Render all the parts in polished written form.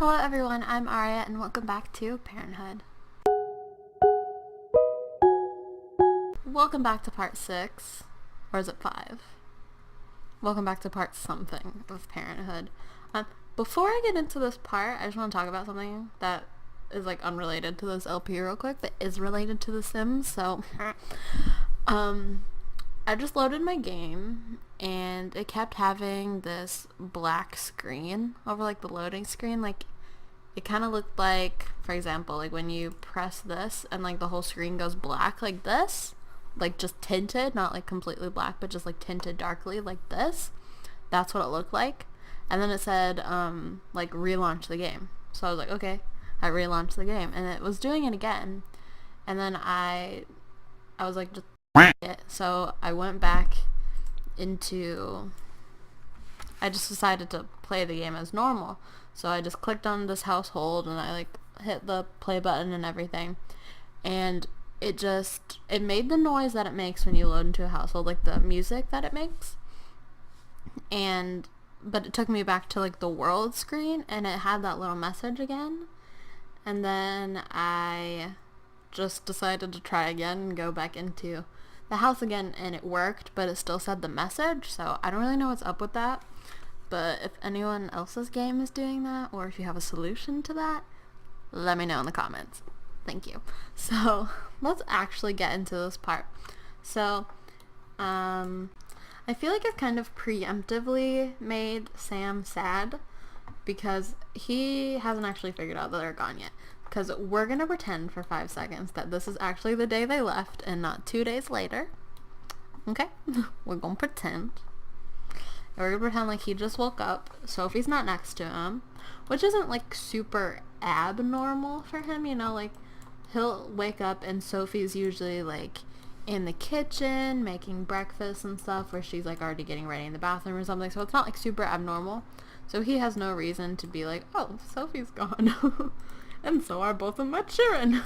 Hello everyone, I'm Aria and welcome back to Parenthood. Welcome back to part 6, or is it 5? Welcome back to part something of Parenthood. Before I get into this part, I just want to talk about something that is like unrelated to this LP real quick, but is related to The Sims, so I just loaded my game and it kept having this black screen over like the loading screen. Like it kind of looked like, for example, like when you press this and like the whole screen goes black like this, like just tinted, not like completely black, but just like tinted darkly like this. That's what it looked like. And then it said like relaunch the game. So I was like, okay, I relaunched the game and it was doing it again. And then I was like, just it. So I went back into, I just decided to play the game as normal. So I just clicked on this household and I like hit the play button and everything, and it made the noise that it makes when you load into a household, like the music that it makes, but it took me back to like the world screen and it had that little message again. And then I just decided to try again and go back into the house again, and it worked, but it still said the message. So I don't really know what's up with that, but if anyone else's game is doing that, or if you have a solution to that, let me know in the comments. Thank you. So let's actually get into this part. So I feel like I've kind of preemptively made Sam sad because he hasn't actually figured out that they're gone yet. Because we're going to pretend for 5 seconds that this is actually the day they left and not 2 days later. Okay? We're going to pretend. And we're going to pretend like he just woke up. Sophie's not next to him. Which isn't like super abnormal for him, you know? Like, he'll wake up and Sophie's usually like in the kitchen making breakfast and stuff, where she's like already getting ready in the bathroom or something. So it's not like super abnormal. So he has no reason to be like, oh, Sophie's gone. And so are both of my children.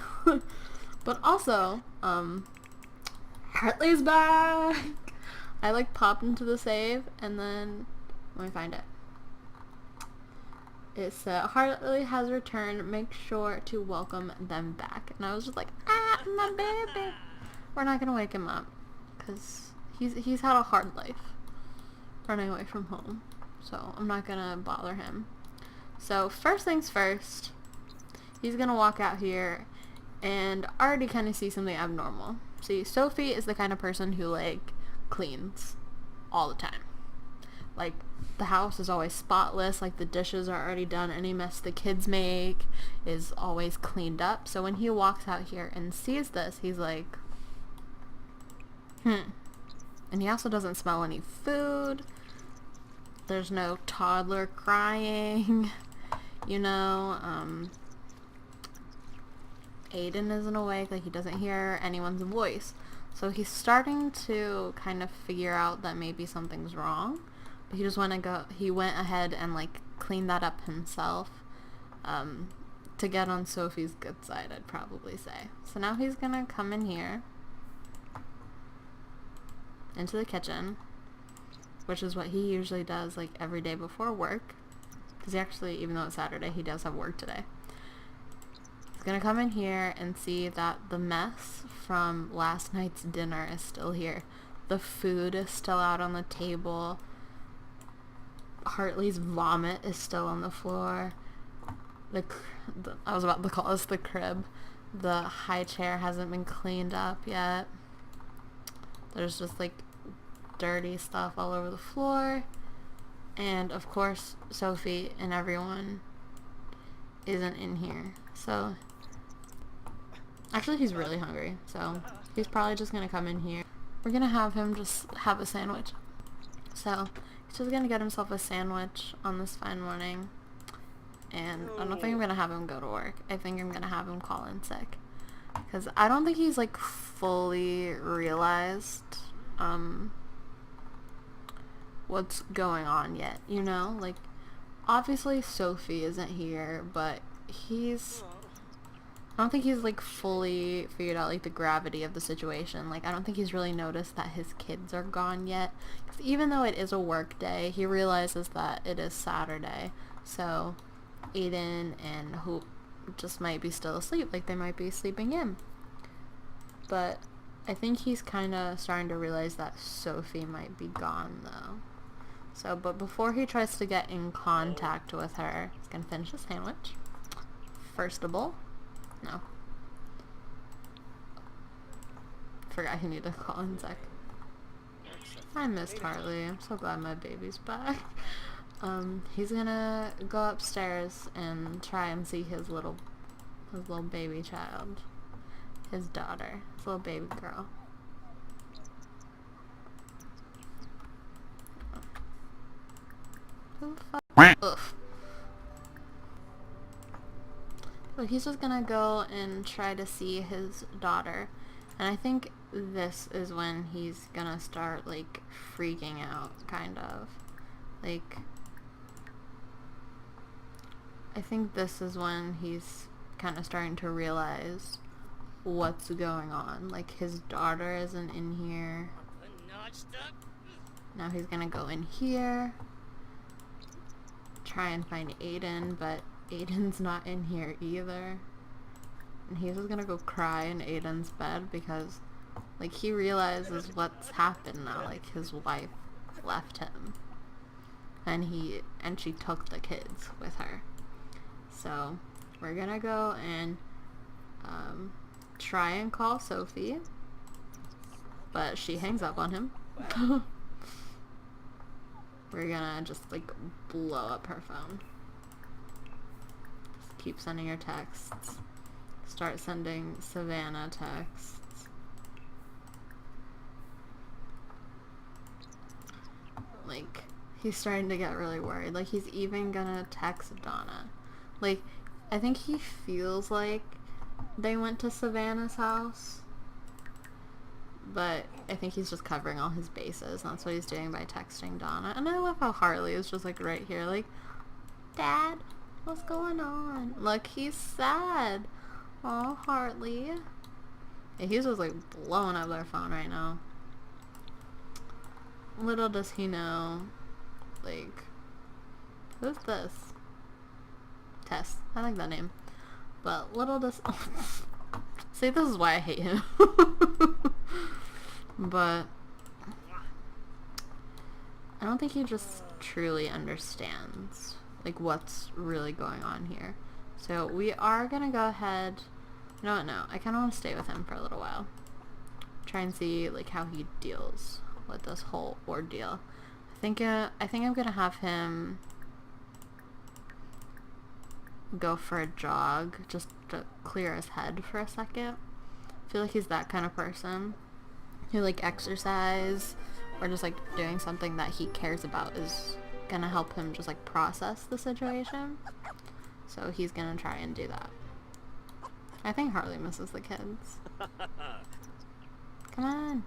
But also, Hartley's back. I like popped into the save and then, let me find it. It said, Hartley has returned. Make sure to welcome them back. And I was just like, my baby. We're not going to wake him up because he's had a hard life running away from home. So I'm not going to bother him. So first things first, he's going to walk out here and already kind of see something abnormal. See, Sophie is the kind of person who, like, cleans all the time. Like, the house is always spotless. Like, the dishes are already done. Any mess the kids make is always cleaned up. So when he walks out here and sees this, he's like, And he also doesn't smell any food. There's no toddler crying. You know, Aiden isn't awake, like he doesn't hear anyone's voice. So he's starting to kind of figure out that maybe something's wrong. But he went ahead and like cleaned that up himself, to get on Sophie's good side, I'd probably say. So now he's gonna come in here into the kitchen, which is what he usually does like every day before work. Because he actually, even though it's Saturday, he does have work today. He's gonna come in here and see that the mess from last night's dinner is still here. The food is still out on the table. Hartley's vomit is still on the floor. I was about to call this the crib. The high chair hasn't been cleaned up yet. There's just like dirty stuff all over the floor. And of course, Sophie and everyone isn't in here. So, actually he's really hungry. So, he's probably just going to come in here. We're going to have him just have a sandwich. So, he's just going to get himself a sandwich on this fine morning. And I don't think I'm going to have him go to work. I think I'm going to have him call in sick. Because I don't think he's like fully realized what's going on yet, you know? Like, obviously Sophie isn't here, but I don't think he's like fully figured out like the gravity of the situation. Like, I don't think he's really noticed that his kids are gone yet. 'Cause even though it is a work day, he realizes that it is Saturday. So Aiden and Hope just might be still asleep, like they might be sleeping in. But I think he's kind of starting to realize that Sophie might be gone though. So, but before he tries to get in contact with her, he's gonna finish his sandwich. Firstable. No. Forgot he needed to call in sec. I missed Hartley. I'm so glad my baby's back. He's gonna go upstairs and try and see his little baby child. His daughter. His little baby girl. Who the fuck? Ugh. So he's just gonna go and try to see his daughter. And I think this is when he's gonna start, like, freaking out, kind of. Like, I think this is when he's kind of starting to realize what's going on. Like, his daughter isn't in here. Now he's gonna go in here, try and find Aiden, but Aiden's not in here either. And he's just gonna go cry in Aiden's bed because, like, he realizes what's happened now. Like, his wife left him, and she took the kids with her. So we're gonna go and try and call Sophie, but she hangs up on him. We're gonna just, like, blow up her phone. Just keep sending her texts. Start sending Savannah texts. Like, he's starting to get really worried. Like, he's even gonna text Donna. Like, I think he feels like they went to Savannah's house, but I think he's just covering all his bases, and that's what he's doing by texting Donna. And I love how Hartley is just, like, right here, like, Dad, what's going on? Look, he's sad. Oh, Hartley. Yeah, he's just, like, blowing up their phone right now. Little does he know, like, who's this? Tess. I like that name. But little does... See, this is why I hate him. But I don't think he just truly understands, like, what's really going on here. So we are gonna go ahead... No, I kind of want to stay with him for a little while. Try and see, like, how he deals with this whole ordeal. I think I'm gonna have him go for a jog just to clear his head for a second. I feel like he's that kind of person who, like, exercise or just, like, doing something that he cares about is gonna help him just, like, process the situation. So he's gonna try and do that. I think Hartley misses the kids. Come on.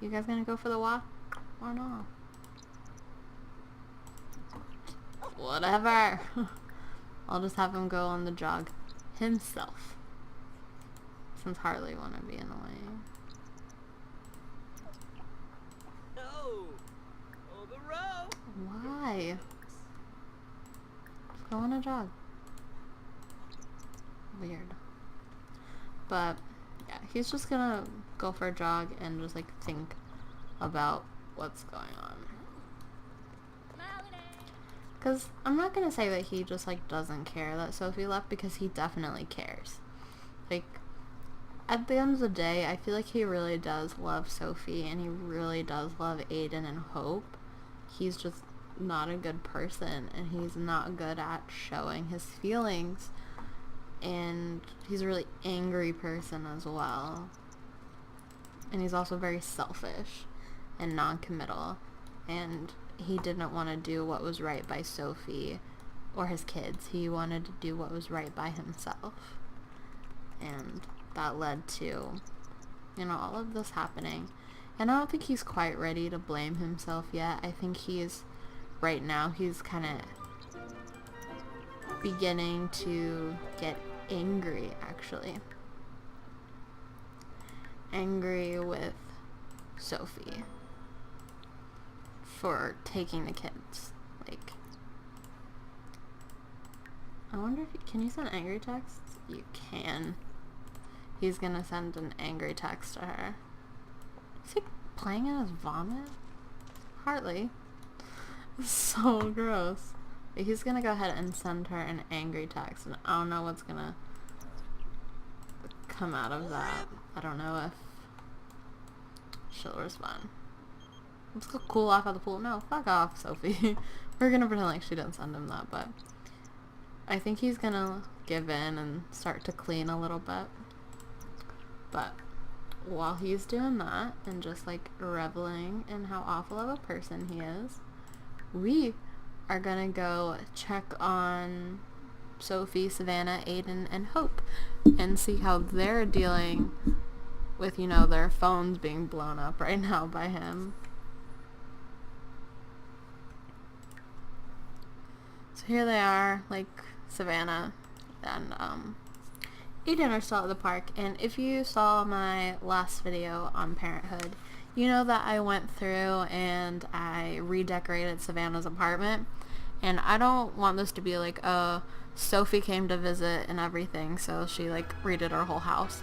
You guys gonna go for the walk or not? Whatever. I'll just have him go on the jog himself, since Hartley wanna be annoying. Why? Just go on a jog. Weird. But yeah, he's just gonna go for a jog and just, like, think about what's going on. Because I'm not gonna say that he just, like, doesn't care that Sophie left, because he definitely cares. Like, at the end of the day, I feel like he really does love Sophie, and he really does love Ayden and Hope. He's just not a good person, and he's not good at showing his feelings, and he's a really angry person as well. And he's also very selfish and non-committal, and he didn't want to do what was right by Sophie or his kids. He wanted to do what was right by himself, and that led to, you know, all of this happening. And I don't think he's quite ready to blame himself yet. I think right now he's kind of beginning to get angry, actually. Angry with Sophie for taking the kids. Like, I wonder if can you send angry texts? You can. He's gonna send an angry text to her. Is he playing in his vomit? Hartley. So gross. He's gonna go ahead and send her an angry text, and I don't know what's gonna come out of that. I don't know if she'll respond. Let's go cool off at the pool. No, fuck off, Sophie. We're gonna pretend like she didn't send him that, but I think he's gonna give in and start to clean a little bit. But while he's doing that and just like reveling in how awful of a person he is, we are gonna go check on Sophie, Savannah, Aiden, and Hope and see how they're dealing with, you know, their phones being blown up right now by him. So here they are, like Savannah and Aiden are still at the park, and if you saw my last video on Parenthood, you know that I went through and I redecorated Savannah's apartment, and I don't want this to be like, Sophie came to visit and everything, so she like redid her whole house.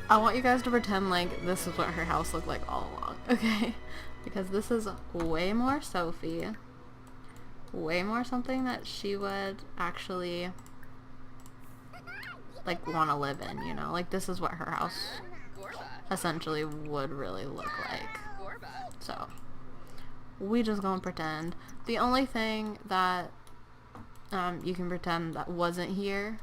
I want you guys to pretend like this is what her house looked like all along, okay? Because this is way more Sophie, way more something that she would actually like want to live in, you know? Like this is what her house essentially would really look like. So we just gonna pretend. The only thing that you can pretend that wasn't here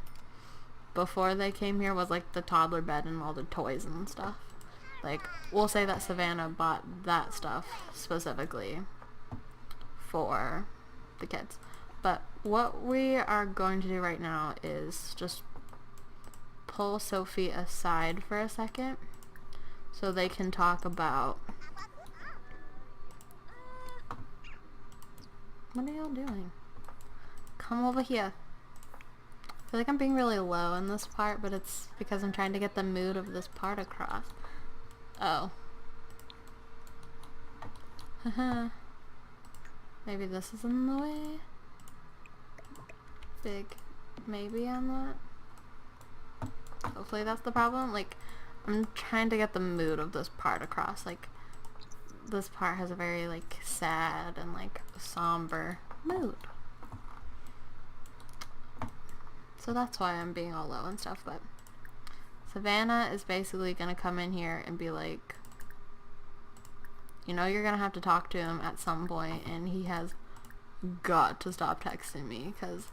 before they came here was like the toddler bed and all the toys and stuff. Like we'll say that Savannah bought that stuff specifically for the kids. But what we are going to do right now is just pull Sophie aside for a second so they can talk about... What are y'all doing? Come over here. I feel like I'm being really low in this part, but it's because I'm trying to get the mood of this part across. Oh. Haha. Maybe this is in the way? Big maybe on that? Hopefully that's the problem. Like, I'm trying to get the mood of this part across. Like, this part has a very, like, sad and, like, somber mood. So that's why I'm being all low and stuff, but Savannah is basically gonna come in here and be like, you know, you're gonna have to talk to him at some point, and he has got to stop texting me, because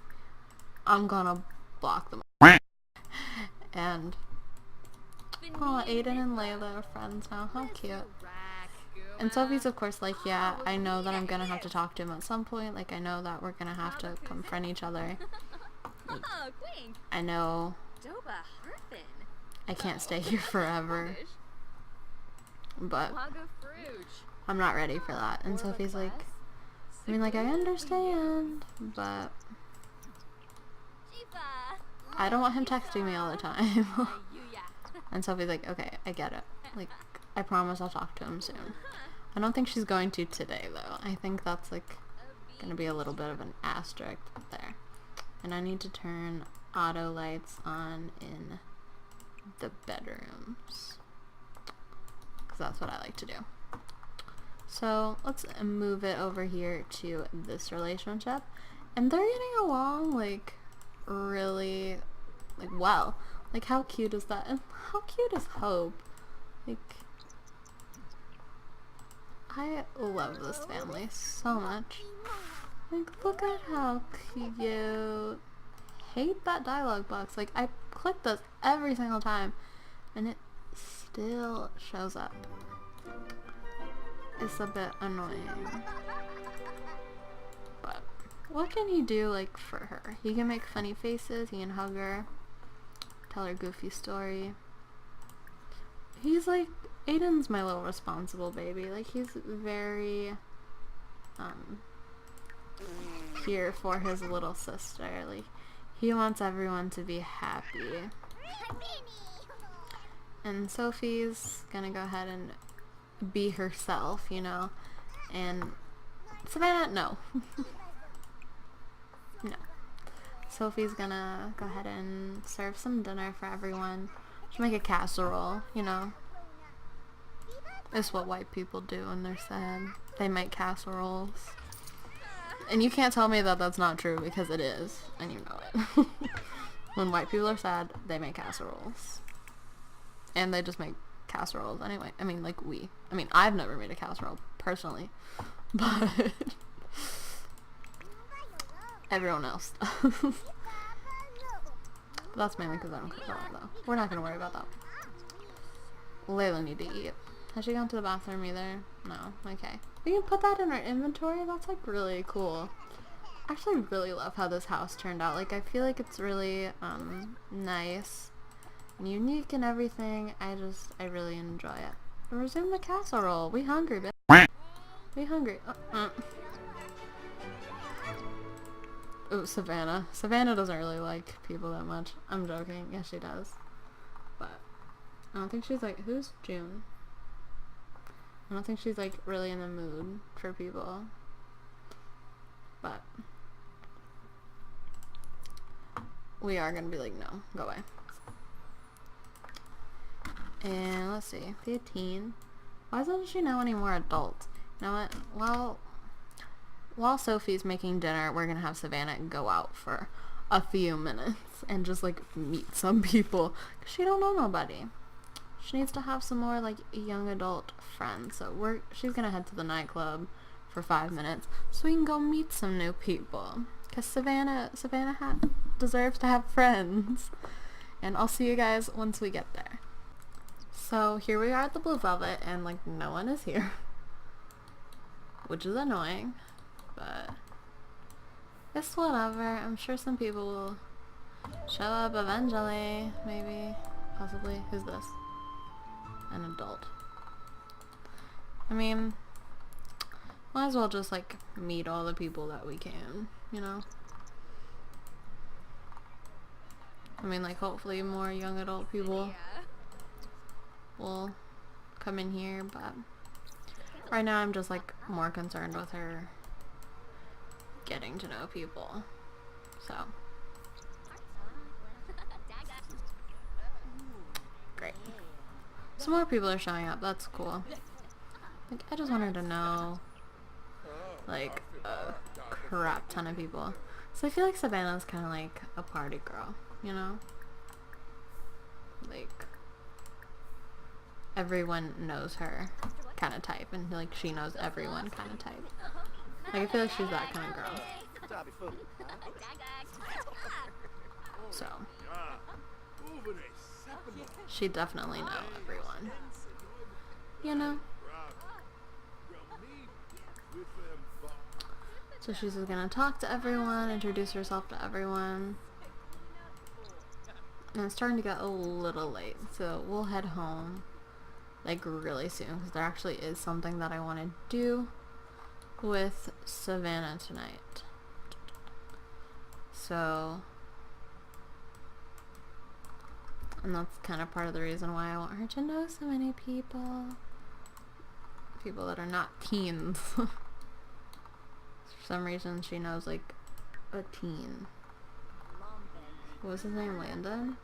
I'm gonna block them. And oh, Aiden and Layla are friends now. How cute. And Sophie's of course like, yeah, I know that I'm gonna have to talk to him at some point. Like, I know that we're gonna have to confront each other. Like, I know I can't stay here forever, but I'm not ready for that. And Sophie's like, I mean, like, I understand, but I don't want him texting me all the time. And Sophie's like, okay, I get it. Like, I promise I'll talk to him soon. I don't think she's going to today, though. I think that's, like, gonna be a little bit of an asterisk there. And I need to turn auto lights on in the bedrooms, because that's what I like to do. So let's move it over here to this relationship. And they're getting along, like, really, like, well. Like, how cute is that? And how cute is Hope? Like, I love this family so much. Like, look at how cute. Hate that dialogue box. Like, I click this every single time, and it still shows up. It's a bit annoying. But what can he do, like, for her? He can make funny faces, he can hug her, tell her goofy story. He's like, Aiden's my little responsible baby. Like, he's very, here for his little sister. Like, he wants everyone to be happy. And Sophie's gonna go ahead and be herself, you know, and Savannah, no. No. Sophie's gonna go ahead and serve some dinner for everyone. She'll make a casserole, you know. It's what white people do when they're sad. They make casseroles. And you can't tell me that that's not true, because it is. And you know it. When white people are sad, they make casseroles. And they just make casseroles anyway. I mean, like we. I mean, I've never made a casserole, personally. But everyone else does. But that's mainly because I don't cook a lot, though. We're not going to worry about that. Layla need to eat. Has she gone to the bathroom either? No. Okay. We can put that in our inventory? That's, like, really cool. I actually really love how this house turned out. Like, I feel like it's really, nice and unique and everything. I really enjoy it. Resume the casserole. We hungry, bitch. We hungry. Oh, Savannah. Savannah doesn't really like people that much. I'm joking. Yes, she does. But I don't think she's like... Who's June? I don't think she's like really in the mood for people. But we are gonna be like, no, go away. And let's see. Be a teen. Why doesn't she know any more adults? You know what? Well, while Sophie's making dinner, we're gonna have Savannah go out for a few minutes and just like meet some people. 'Cause she don't know nobody. She needs to have some more like young adult friends. So she's gonna head to the nightclub for 5 minutes so we can go meet some new people. 'Cause Savannah deserves to have friends. And I'll see you guys once we get there. So here we are at the Blue Velvet and like no one is here. Which is annoying. But it's whatever. I'm sure some people will show up eventually. Maybe. Possibly. Who's this? An adult. I mean, might as well just like meet all the people that we can, you know? I mean, like, hopefully more young adult people will come in here, but right now I'm just like more concerned with her getting to know people. So great. Some more people are showing up. That's cool. Like, I just wanted to know like a crap ton of people. So I feel like Savannah's kind of like a party girl, you know? Like, everyone knows her kind of type, and like she knows everyone kind of type. Like, I feel like she's that kind of girl. So she definitely know everyone, you know? So she's just gonna talk to everyone, introduce herself to everyone. And it's starting to get a little late, so we'll head home like really soon, because there actually is something that I want to do with Savannah tonight. So, and that's kind of part of the reason why I want her to know so many people. People that are not teens. For some reason she knows like a teen. What was his name? Landon?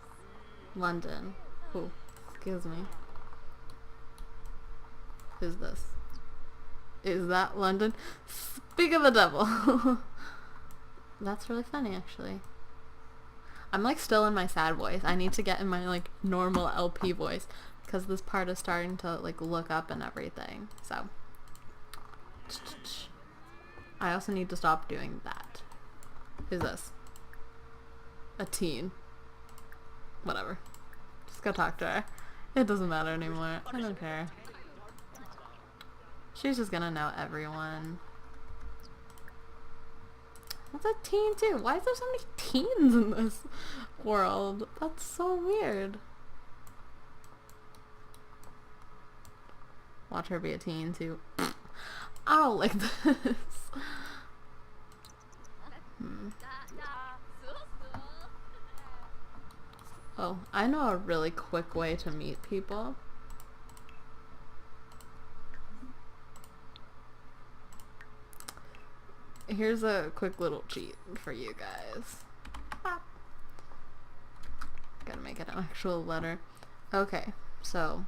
London. Oh, excuse me. Who's this? Is that London? Speak of the devil. That's really funny, actually. I'm like still in my sad voice. I need to get in my like normal LP voice, because this part is starting to like look up and everything. So I also need to stop doing that. Who's this? A teen. Whatever. Just go talk to her. It doesn't matter anymore. I don't care. She's just gonna know everyone. That's a teen too. Why is there so many teens in this world? That's so weird. Watch her be a teen too. I don't like this. Oh, I know a really quick way to meet people. Here's a quick little cheat for you guys. make it an actual letter. Okay, so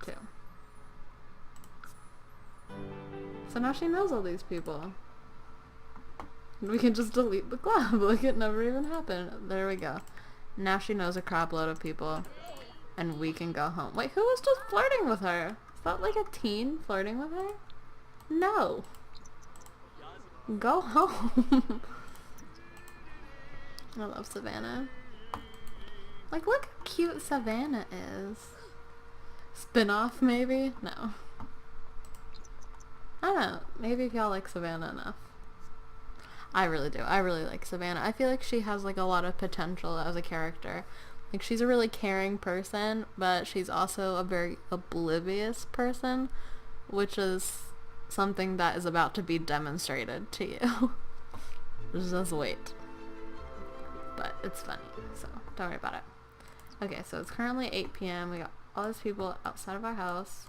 2. So now she knows all these people. We can just delete the club like it never even happened. There we go. Now she knows a crap load of people. And we can go home. Wait, who was just flirting with her? Is that like a teen flirting with her? No. Go home. I love Savannah. Like, look how cute Savannah is. Spin-off, maybe? No. I don't know. Maybe if y'all like Savannah enough. I really do. I really like Savannah. I feel like she has like a lot of potential as a character. Like, she's a really caring person, but she's also a very oblivious person, which is something that is about to be demonstrated to you. Just wait. But it's funny, so don't worry about it. Okay, so it's currently 8 p.m. We got all these people outside of our house.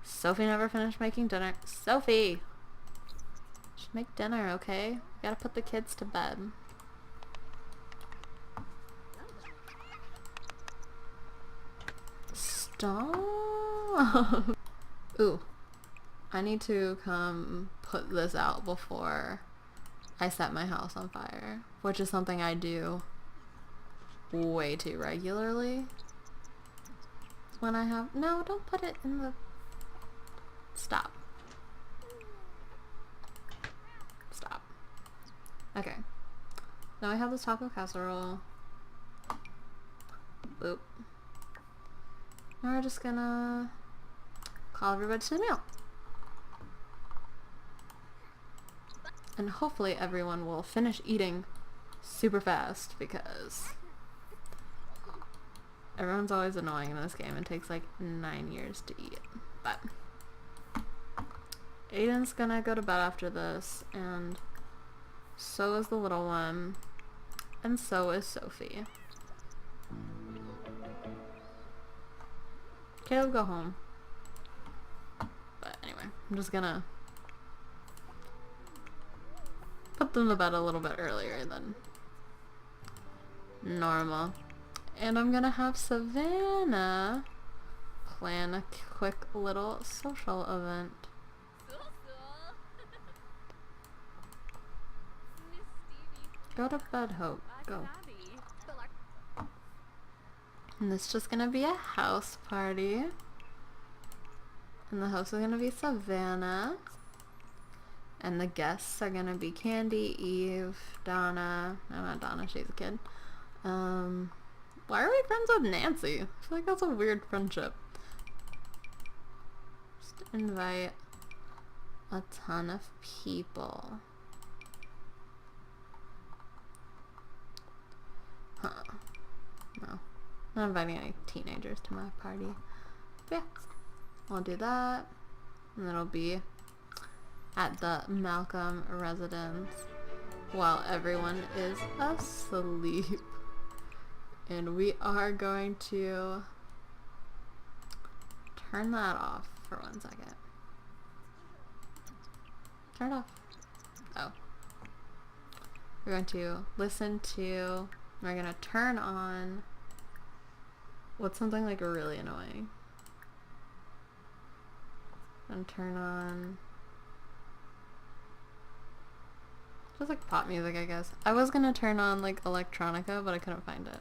Sophie never finished making dinner. Sophie! Should make dinner, okay? We gotta put the kids to bed. Stop! Ooh. I need to come put this out before I set my house on fire, which is something I do way too regularly when I have— no, don't put it in the— stop. Stop. Okay. Now I have this taco casserole. Boop. Now we're just gonna call everybody to the meal. And hopefully everyone will finish eating super fast, because everyone's always annoying in this game. It takes like 9 years to eat. But Aiden's gonna go to bed after this, and so is the little one, and so is Sophie. Caleb, go home. But anyway, I'm just gonna put them to bed a little bit earlier than normal. And I'm gonna have Savannah plan a quick little social event. Go to bed, Hope. Go. And it's just gonna be a house party. And the host is gonna be Savannah. And the guests are gonna be Candy, Eve, Donna. No, not Donna, she's a kid. Why are we friends with Nancy? I feel like that's a weird friendship. Just invite a ton of people. Huh. No. Not inviting any teenagers to my party. But yeah. I'll do that. And it'll be at the Malcolm residence while everyone is asleep. And we are going to turn that off for 1 second. Turn it off. Oh. We're going to listen to— we're going to turn on— what's something like really annoying? And turn on— just like pop music, I guess. I was gonna turn on like electronica, but I couldn't find it.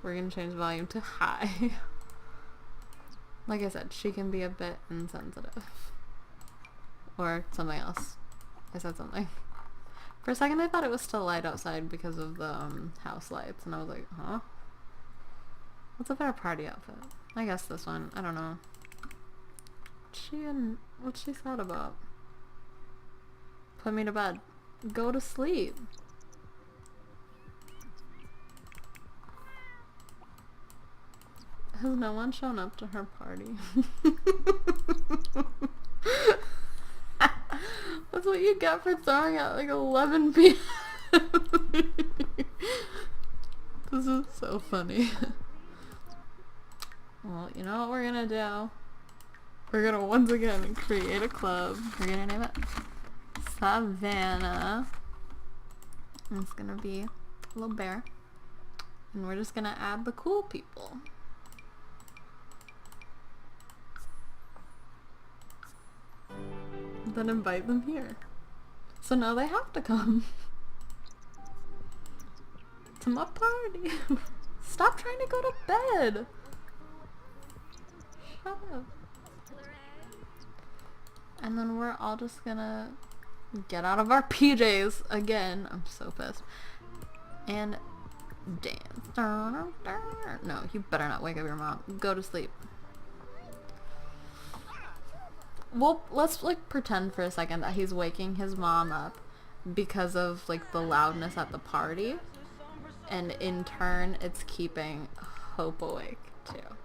We're gonna change volume to high. Like I said, she can be a bit insensitive. Or something else. I said something. For a second I thought it was still light outside because of the house lights, and I was like, huh? What's a better party outfit? I guess this one. I don't know. What's she sad about? Put me to bed. Go to sleep. Has no one shown up to her party? That's what you get for throwing at like 11 p.m. This is so funny. Well, you know what we're gonna do? We're gonna once again create a club. We're gonna name it Savannah. And it's gonna be a little bear. And we're just gonna add the cool people. Then invite them here. So now they have to come to my party. Stop trying to go to bed. Shut up. And then we're all just gonna get out of our PJs again. I'm so pissed. And dance. No, you better not wake up your mom. Go to sleep. Well, let's like pretend for a second that he's waking his mom up because of like the loudness at the party, and in turn it's keeping Hope awake too.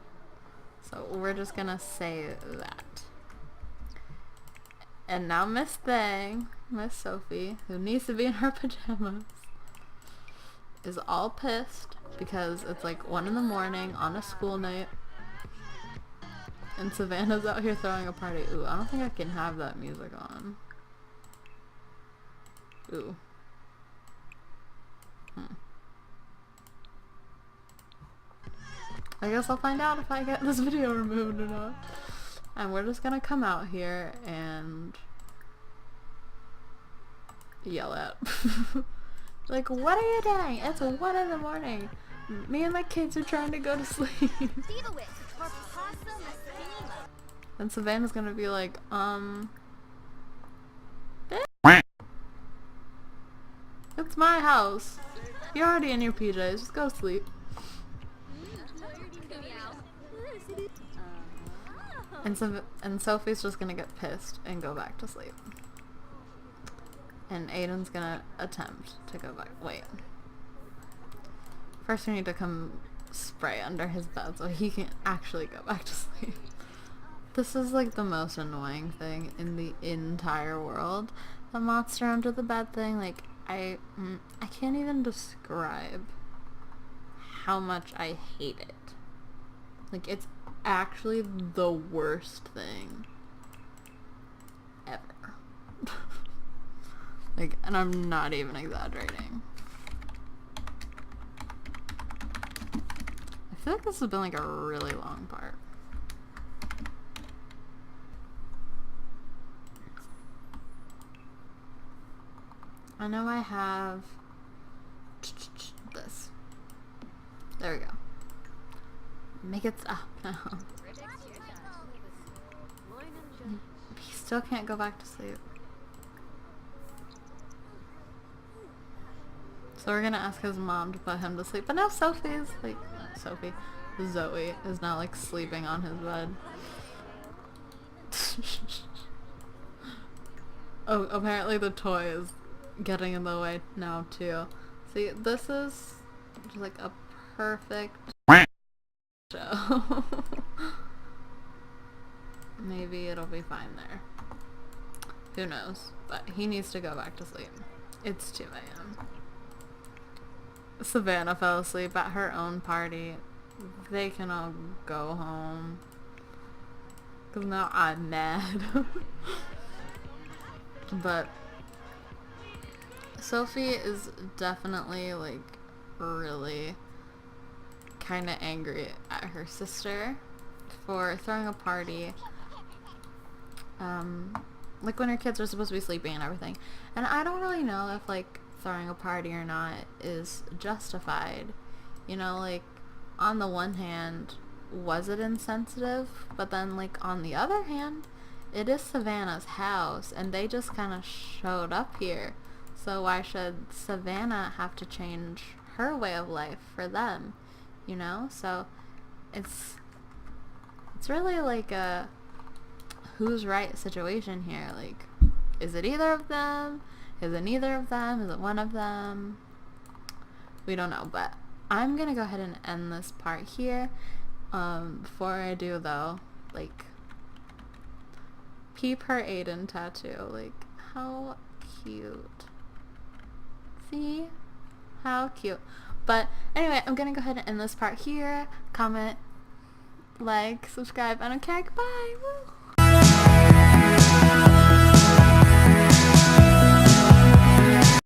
So we're just gonna say that. And now Miss Sophie, who needs to be in her pajamas, is all pissed because it's like 1 in the morning on a school night. And Savannah's out here throwing a party. Ooh, I don't think I can have that music on. Ooh. I guess I'll find out if I get this video removed or not. And we're just gonna come out here and yell at. Like, what are you doing? It's 1 in the morning. Me and my kids are trying to go to sleep. And Savannah's gonna be like, it's my house. You're already in your PJs. Just go sleep. And Sophie's just gonna get pissed and go back to sleep. And Aiden's gonna attempt to go back. Wait. First we need to come spray under his bed so he can actually go back to sleep. This is like the most annoying thing in the entire world. The monster under the bed thing, like, I can't even describe how much I hate it. Like, it's actually the worst thing ever. Like, and I'm not even exaggerating. I feel like this has been like a really long part. I know I have this. There we go. Make it stop now. He still can't go back to sleep. So we're gonna ask his mom to put him to sleep. But now Zoe is now like sleeping on his bed. Oh, apparently the toy is getting in the way now too. See, this is just like a perfect show. Maybe it'll be fine there. Who knows? But he needs to go back to sleep. It's 2 a.m. Savannah fell asleep at her own party. They can all go home. Cause now I'm mad. But Sophie is definitely like really kind of angry at her sister for throwing a party. Like when her kids are supposed to be sleeping and everything. And I don't really know if like throwing a party or not is justified. You know, like on the one hand, was it insensitive? But then like on the other hand, it is Savannah's house and they just kind of showed up here. So why should Savannah have to change her way of life for them? You know? So it's really like a who's right situation here. Like, is it either of them? Is it neither of them? Is it one of them? We don't know, but I'm gonna go ahead and end this part here. Before I do though, like, peep her Aiden tattoo. Like, how cute. See? How cute. But anyway, I'm gonna go ahead and end this part here. Comment, like, subscribe, I don't care. Goodbye. Woo!